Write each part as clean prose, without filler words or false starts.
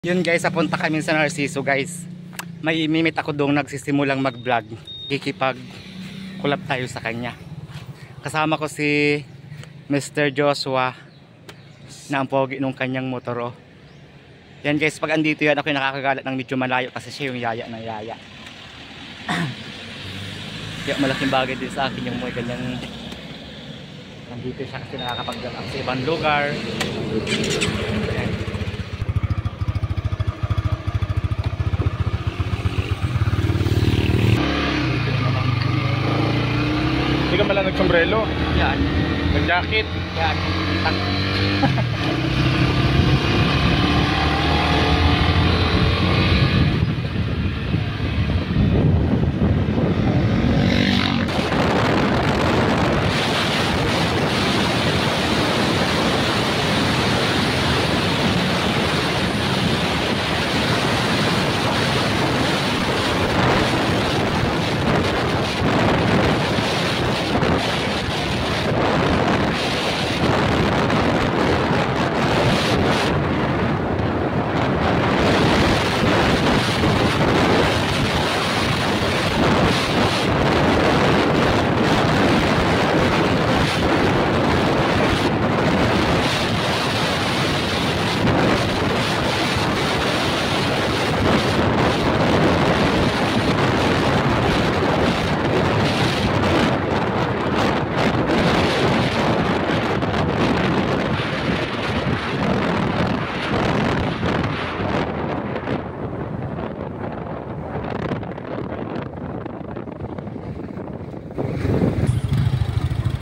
Yun guys, papunta kami sa Narciso guys. May mimit ako doong nagsisimulang mag vlog. Kikipag kulap tayo sa kanya. Kasama ko si Mr. Joshua na ang pogi nung kanyang motor. Yan guys, pag andito yan ako yung nakakagalat ng medyo malayo kasi siya yung yaya ng yaya. Kaya malaking bagay din sa akin yung may ganyang nandito siya kasi nakakapag-vlog sa ibang lugar. Ayan. Hindi ka pala nag-sombrero? Yan. Nag-jacket? Yan.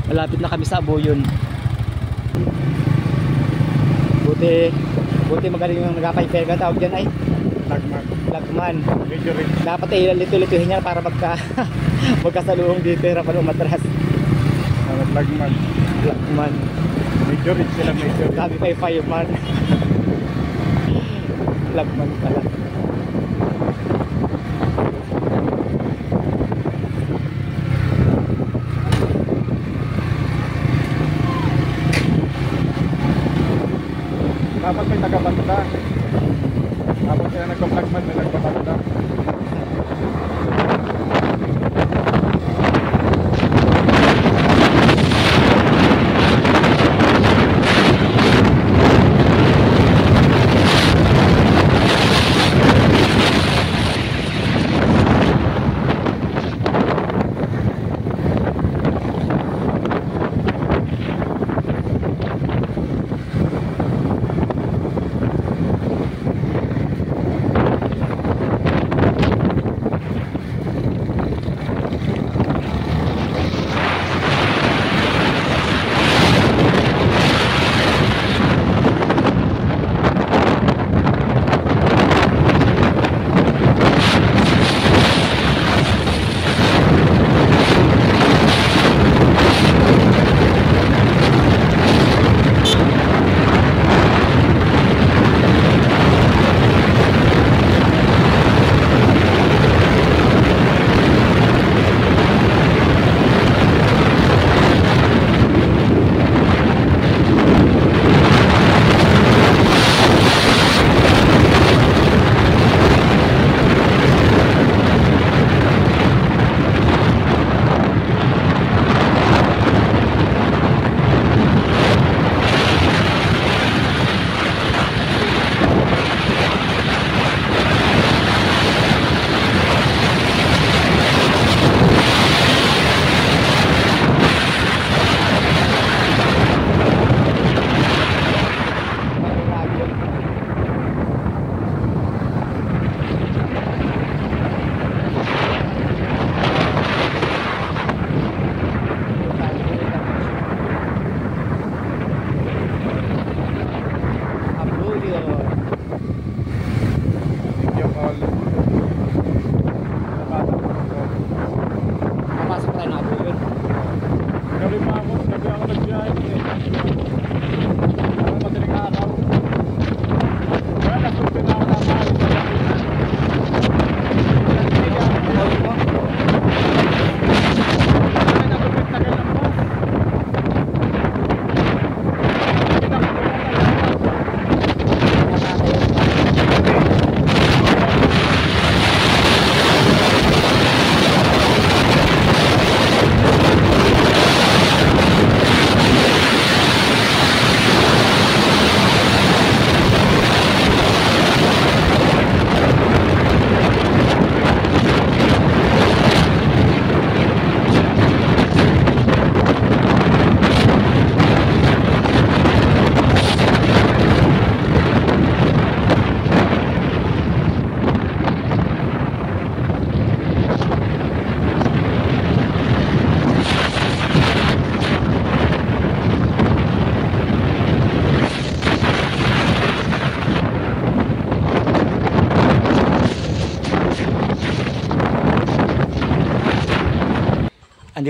Malapit na kami sa Aboyon. Buti magaling yung nagapay-pega tawag dyan ay Lagman. Medyo rin. Dapat ay lito-lituhin niya para magkasaluhong dito hirapan umatras. Lagman. Medyo rin sila, medyo rin. Sabi kay fireman. Lagman pala. Dapat may taga-banda. Dapat sila nagpa-flagman, may nagpa-banda.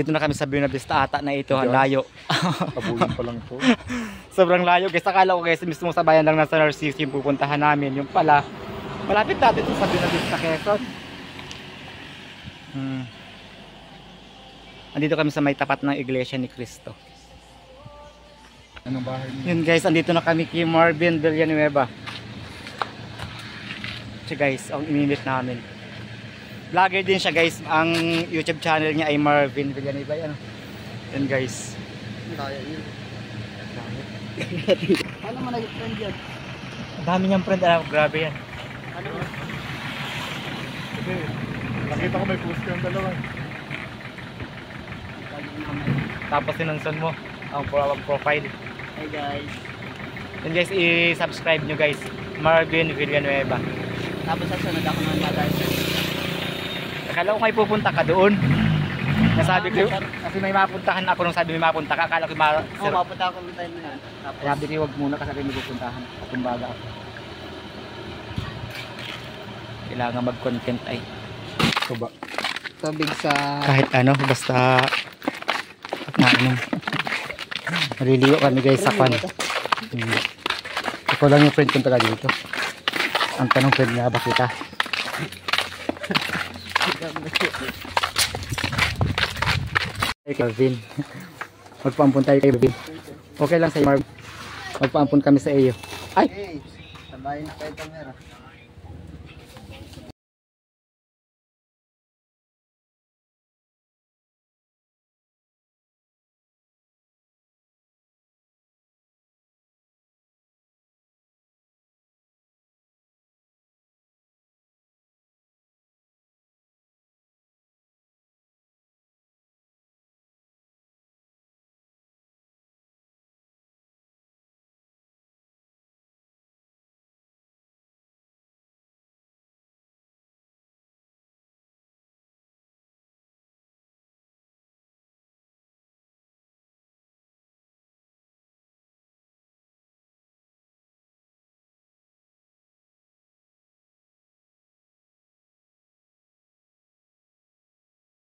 Andito na kami sa Buena Vista ata na ito, ang Diyan. layo. Kabulin pa lang to. Sobrang layo guys. Akala ko guys mismo sa bayan lang ng San Narciso yung pupuntahan namin. Yung pala, malapit natin ito sa Buena Vista, Quezon. Andito kami sa may tapat ng Iglesia ni Cristo. Anong bahay niyo? Yun guys, andito na kami kay Marvin Villanueva. Siya guys, ang inimit namin. Vlogger din siya guys. Ang YouTube channel niya ay Marvin Villanueva. Yan. Yan guys. Paano mo nag-friend yan? Ang dami niyang friend. Grabe yan. Ano? Kasi nakita ko may post yung dalawa. Tapos sinunson mo ang profile. Hi guys. Then guys, i-subscribe nyo guys. Marvin Villanueva. Tapos sa sunod ako naman madali. Akala ko may pupunta ka doon. Nasabi ko, kasi may mapuntahan ako nung sabi may mapunta ka. Akala ko Oo, mapunta ako ng time na. Tapos, sabi ko wag muna kasi may pupuntahan. Kumbaga ako. Kailangan mag-content ay. Ito ba? tubig sa... Kahit ano, basta nainom. Maliligo kami guys sa pan. Ikaw lang yung friend kong taga dito. Ang tanong, friend nga ba kita? Hey Calvin, magpaampun tayo kay Calvin. Okay lang sa'yo Marv. Magpaampun kami sa iyo. Ay! Hey, sabay na kayo camera.